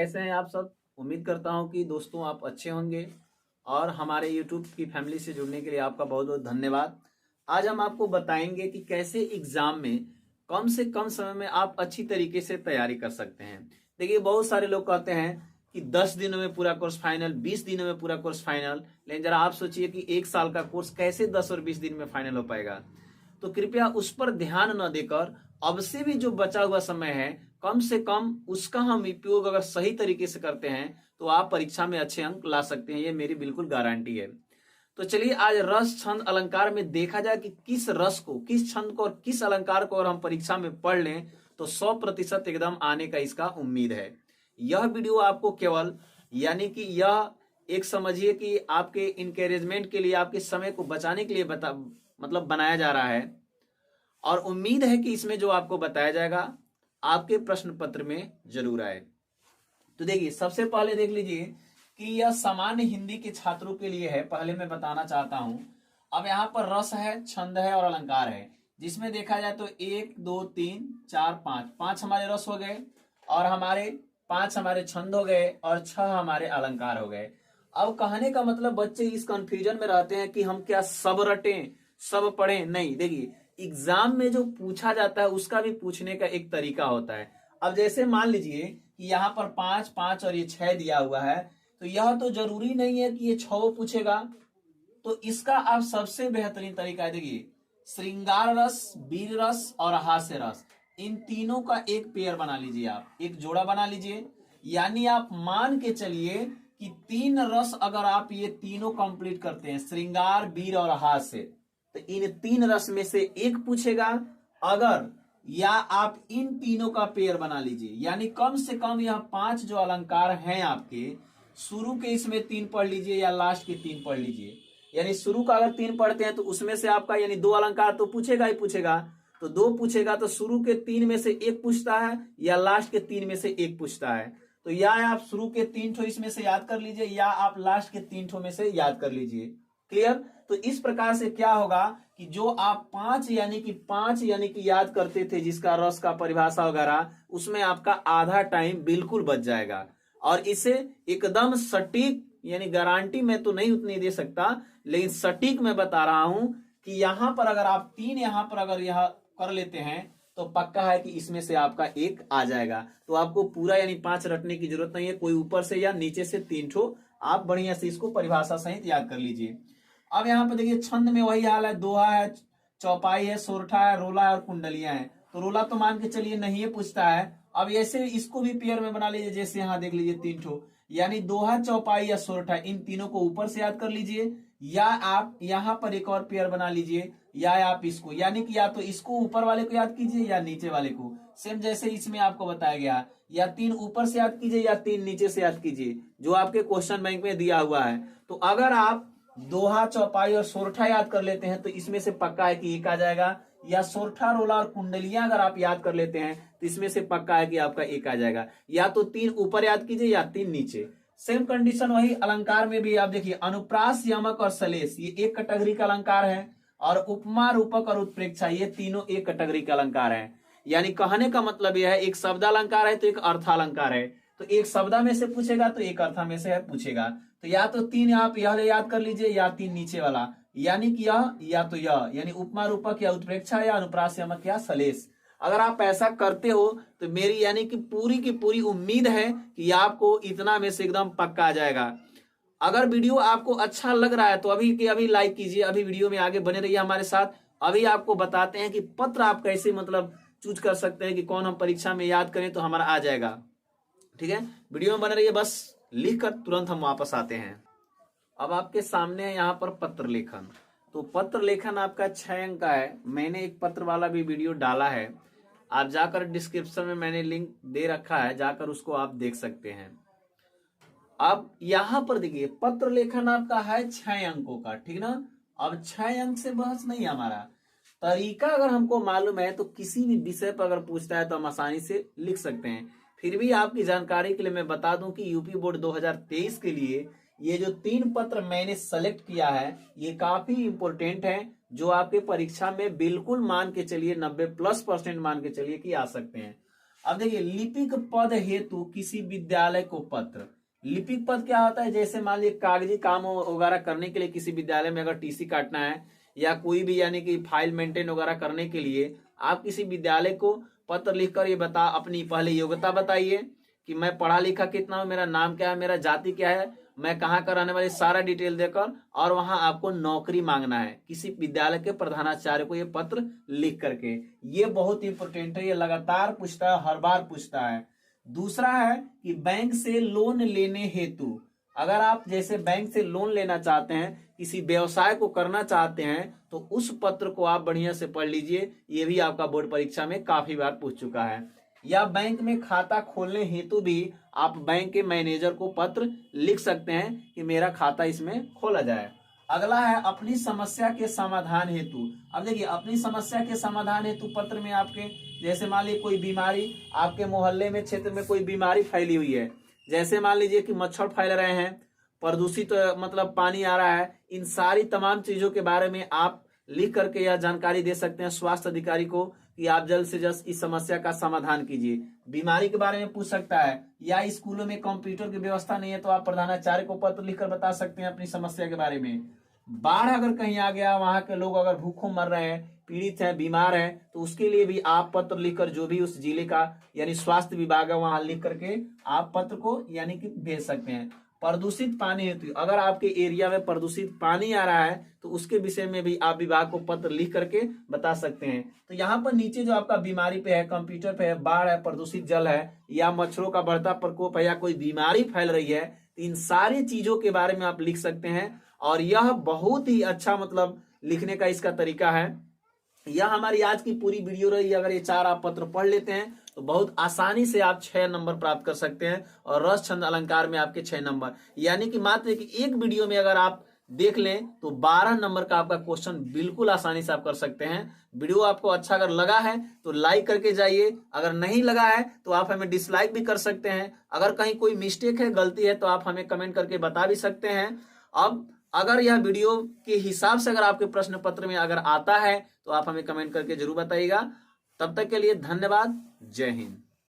कैसे हैं आप सब। उम्मीद करता हूं कि दोस्तों आप अच्छे होंगे और हमारे YouTube की फैमिली से जुड़ने के लिए आपका बहुत बहुत धन्यवाद। आज हम आपको बताएंगे कि कैसे एग्जाम में कम से कम समय में आप अच्छी तरीके से तैयारी कर सकते हैं। देखिए, बहुत सारे लोग कहते हैं कि 10 दिनों में पूरा कोर्स फाइनल, 20 दिनों में पूरा कोर्स फाइनल, लेकिन जरा आप सोचिए कि 1 साल का कोर्स कैसे 10 और 20 दिन में फाइनल हो पाएगा। तो कृपया उस पर ध्यान न देकर अब से भी जो बचा हुआ समय है कम से कम उसका हम उपयोग अगर सही तरीके से करते हैं तो आप परीक्षा में अच्छे अंक ला सकते हैं, ये मेरी बिल्कुल गारंटी है। तो चलिए आज रस छंद अलंकार में देखा जाए कि किस रस को, किस छंद को और किस अलंकार को अगर हम परीक्षा में पढ़ लें तो 100% एकदम आने का इसका उम्मीद है। यह वीडियो आपको केवल यानी कि यह एक समझिए कि आपके इंकरेजमेंट के लिए, आपके समय को बचाने के लिए बनाया जा रहा है और उम्मीद है कि इसमें जो आपको बताया जाएगा आपके प्रश्न पत्र में जरूर आए। तो देखिए, सबसे पहले देख लीजिए कि यह सामान्य हिंदी के छात्रों के लिए है। पहले मैं बताना चाहता हूं, अब यहाँ पर रस है, छंद है और अलंकार है, जिसमें देखा जाए तो 1 2 3 4 5 5 हमारे रस हो गए और हमारे 5 हमारे छंद हो गए और 6 हमारे अलंकार हो गए। अब कहने का मतलब बच्चे इस कंफ्यूजन में रहते हैं कि हम क्या सब रटें, सब पढ़ें। नहीं, देखिए एग्जाम में जो पूछा जाता है उसका भी पूछने का एक तरीका होता है। अब जैसे मान लीजिए कि यहाँ पर 5 5 और ये 6 दिया हुआ है, तो यह तो जरूरी नहीं है कि ये 6 पूछेगा। तो इसका आप सबसे बेहतरीन तरीका है, देखिए श्रृंगार रस, वीर रस और हास्य रस, इन तीनों का एक पेयर बना लीजिए, आप एक जोड़ा बना लीजिए। यानी आप मान के चलिए कि 3 रस अगर आप ये तीनों कंप्लीट करते हैं, श्रृंगार, वीर और हास्य, तो इन 3 रस में से एक पूछेगा। अगर या आप इन तीनों का पेयर बना लीजिए, यानी कम से कम यह 5 जो अलंकार हैं आपके, शुरू के इसमें 3 पढ़ लीजिए या लास्ट के 3 पढ़ लीजिए। यानी शुरू का अगर 3 पढ़ते हैं तो उसमें से आपका यानी 2 अलंकार तो पूछेगा ही पूछेगा, तो 2 पूछेगा तो शुरू के 3 में से 1 पूछता है या लास्ट के 3 में से 1 पूछता है। तो या आप शुरू के 3 ठो इसमें से याद कर लीजिए या आप लास्ट के 3 ठो में से याद कर लीजिए। क्लियर? तो इस प्रकार से क्या होगा कि जो आप 5 यानी कि याद करते थे, जिसका रस का परिभाषा वगैरह, उसमें आपका आधा टाइम बिल्कुल बच जाएगा। और इसे एकदम सटीक, यानी गारंटी मैं तो नहीं उतनी दे सकता, लेकिन सटीक मैं बता रहा हूं कि यहां पर अगर आप 3 यहां पर अगर यह कर लेते हैं तो पक्का है कि इसमें से आपका 1 आ जाएगा। तो आपको पूरा यानी 5 रटने की जरूरत नहीं है, कोई ऊपर से या नीचे से 3 ठो आप बढ़िया से इसको परिभाषा सहित याद कर लीजिए। अब यहाँ पे देखिए छंद में वही हाल है, दोहा है, चौपाई है, सोरठा है, रोला है और कुंडलियां है। तो रोला तो मान के चलिए नहीं पूछता है। अब ऐसे इसको भी पेयर में बना लीजिए, जैसे यहाँ देख लीजिए 3 ठो, यानी दोहा, चौपाई या सोरठा, इन तीनों को ऊपर से याद कर लीजिए, या आप यहाँ पर एक और पेयर बना लीजिए, या आप इसको, यानी कि या तो इसको ऊपर वाले को याद कीजिए या नीचे वाले को, सेम जैसे इसमें आपको बताया गया, या 3 ऊपर से याद कीजिए या 3 नीचे से याद कीजिए, जो आपके क्वेश्चन बैंक में दिया हुआ है। तो अगर आप दोहा, चौपाई और सोरठा याद कर लेते हैं तो इसमें से पक्का है कि 1 आ जाएगा, या सोरठा, रोला और कुंडलियां अगर आप याद कर लेते हैं तो इसमें से पक्का है कि आपका 1 आ जाएगा। या तो 3 ऊपर याद कीजिए या 3 नीचे। सेम कंडीशन वही अलंकार में भी आप देखिए, अनुप्रास, यमक और सलेस, ये एक कैटेगरी का अलंकार है, और उपमा, रूपक और उत्प्रेक्षा, ये तीनों एक कैटेगरी का अलंकार है। यानी कहने का मतलब यह है, एक शब्द अलंकार है तो एक अर्थालंकार है, तो एक शब्द में से पूछेगा तो एक अर्थ में से पूछेगा। तो या तो 3 आप यह याद कर लीजिए या 3 नीचे वाला, यानी कि यह या तो यह, यानी उपमा, रूपक या उत्प्रेक्षा या अनुप्रास, यमक या सलेस। अगर आप ऐसा करते हो तो मेरी यानी कि की पूरी उम्मीद है कि आपको इतना में से एकदम पक्का आ जाएगा। अगर वीडियो आपको अच्छा लग रहा है तो अभी के अभी लाइक कीजिए, अभी वीडियो में आगे बने रहिए हमारे साथ। अभी आपको बताते हैं कि पत्र आप कैसे चूज कर सकते हैं कि कौन हम परीक्षा में याद करें तो हमारा आ जाएगा। ठीक है, वीडियो में बने रहिए, बस लिख कर तुरंत हम वापस आते हैं। अब आपके सामने है यहाँ पर पत्र लेखन। तो पत्र लेखन आपका 6 अंक का है। मैंने एक पत्र वाला भी वीडियो डाला है, आप जाकर डिस्क्रिप्शन में मैंने लिंक दे रखा है, जाकर उसको आप देख सकते हैं। अब यहाँ पर देखिए पत्र लेखन आपका है 6 अंकों का, ठीक ना। अब 6 अंक से बहस नहीं, हमारा तरीका अगर हमको मालूम है तो किसी भी विषय पर अगर पूछता है तो हम आसानी से लिख सकते हैं। फिर भी आपकी जानकारी के लिए मैं बता दूं कि यूपी बोर्ड 2023 के लिए ये जो 3 पत्र मैंने सेलेक्ट किया है ये काफी इंपोर्टेंट है, जो आपके परीक्षा में बिल्कुल मान के चलिए 90+% मान के चलिए कि आ सकते हैं। अब देखिए, लिपिक पद हेतु किसी विद्यालय को पत्र। लिपिक पद क्या होता है? जैसे मान लीजिए कागजी काम वगैरह करने के लिए किसी विद्यालय में अगर टीसी काटना है या कोई भी यानी कि फाइल मेंटेन वगैरह करने के लिए आप किसी विद्यालय को पत्र लिखकर ये बता अपनी पहले योग्यता बताइए कि मैं पढ़ा लिखा कितना हूं, मेरा नाम क्या है, मेरा जाति क्या है, मैं कहाँ का रहने वाली, सारा डिटेल देकर, और वहां आपको नौकरी मांगना है किसी विद्यालय के प्रधानाचार्य को ये पत्र लिख करके। ये बहुत इंपॉर्टेंट है, ये लगातार पूछता है, हर बार पूछता है। दूसरा है कि बैंक से लोन लेने हेतु, अगर आप जैसे बैंक से लोन लेना चाहते हैं, किसी व्यवसाय को करना चाहते हैं, तो उस पत्र को आप बढ़िया से पढ़ लीजिए। ये भी आपका बोर्ड परीक्षा में काफी बार पूछ चुका है। या बैंक में खाता खोलने हेतु भी आप बैंक के मैनेजर को पत्र लिख सकते हैं कि मेरा खाता इसमें खोला जाए। अगला है अपनी समस्या के समाधान हेतु। अब देखिए, अपनी समस्या के समाधान हेतु पत्र में आपके जैसे मान लीजिए कोई बीमारी आपके मोहल्ले में, क्षेत्र में कोई बीमारी फैली हुई है, जैसे मान लीजिए कि मच्छर फैल रहे हैं, प्रदूषित मतलब पानी आ रहा है, इन सारी तमाम चीजों के बारे में आप लिख करके यह जानकारी दे सकते हैं स्वास्थ्य अधिकारी को कि आप जल्द से जल्द इस समस्या का समाधान कीजिए। बीमारी के बारे में पूछ सकता है, या स्कूलों में कंप्यूटर की व्यवस्था नहीं है तो आप प्रधानाचार्य को पत्र लिखकर बता सकते हैं अपनी समस्या के बारे में। बाढ़ अगर कहीं आ गया, वहां के लोग अगर भूखों मर रहे हैं, पीड़ित हैं, बीमार हैं, तो उसके लिए भी आप पत्र लिखकर जो भी उस जिले का यानी स्वास्थ्य विभाग है वहां लिख करके आप पत्र को यानी कि भेज सकते हैं। प्रदूषित पानी हेतु, अगर आपके एरिया में प्रदूषित पानी आ रहा है तो उसके विषय में भी आप विभाग को पत्र लिख करके बता सकते हैं। तो यहाँ पर नीचे जो आपका बीमारी पे है, कंप्यूटर पे है, बाढ़ है, प्रदूषित जल है, या मच्छरों का बढ़ता प्रकोप है, या कोई बीमारी फैल रही है, तो इन सारी चीजों के बारे में आप लिख सकते हैं। और यह बहुत ही अच्छा मतलब लिखने का इसका तरीका है। यह हमारी आज की पूरी वीडियो रही। अगर ये 4 आप पत्र पढ़ लेते हैं तो बहुत आसानी से आप 6 नंबर प्राप्त कर सकते हैं, और रस छंद अलंकार में आपके 6 नंबर, यानी कि मात्र कि एक वीडियो में अगर आप देख लें तो 12 नंबर का आपका क्वेश्चन बिल्कुल आसानी से आप कर सकते हैं। वीडियो आपको अच्छा अगर लगा है तो लाइक करके जाइए, अगर नहीं लगा है तो आप हमें डिसलाइक भी कर सकते हैं। अगर कहीं कोई मिस्टेक है, गलती है, तो आप हमें कमेंट करके बता भी सकते हैं। अब अगर यह वीडियो के हिसाब से अगर आपके प्रश्न पत्र में अगर आता है तो आप हमें कमेंट करके जरूर बताइएगा। तब तक के लिए धन्यवाद। जय हिंद।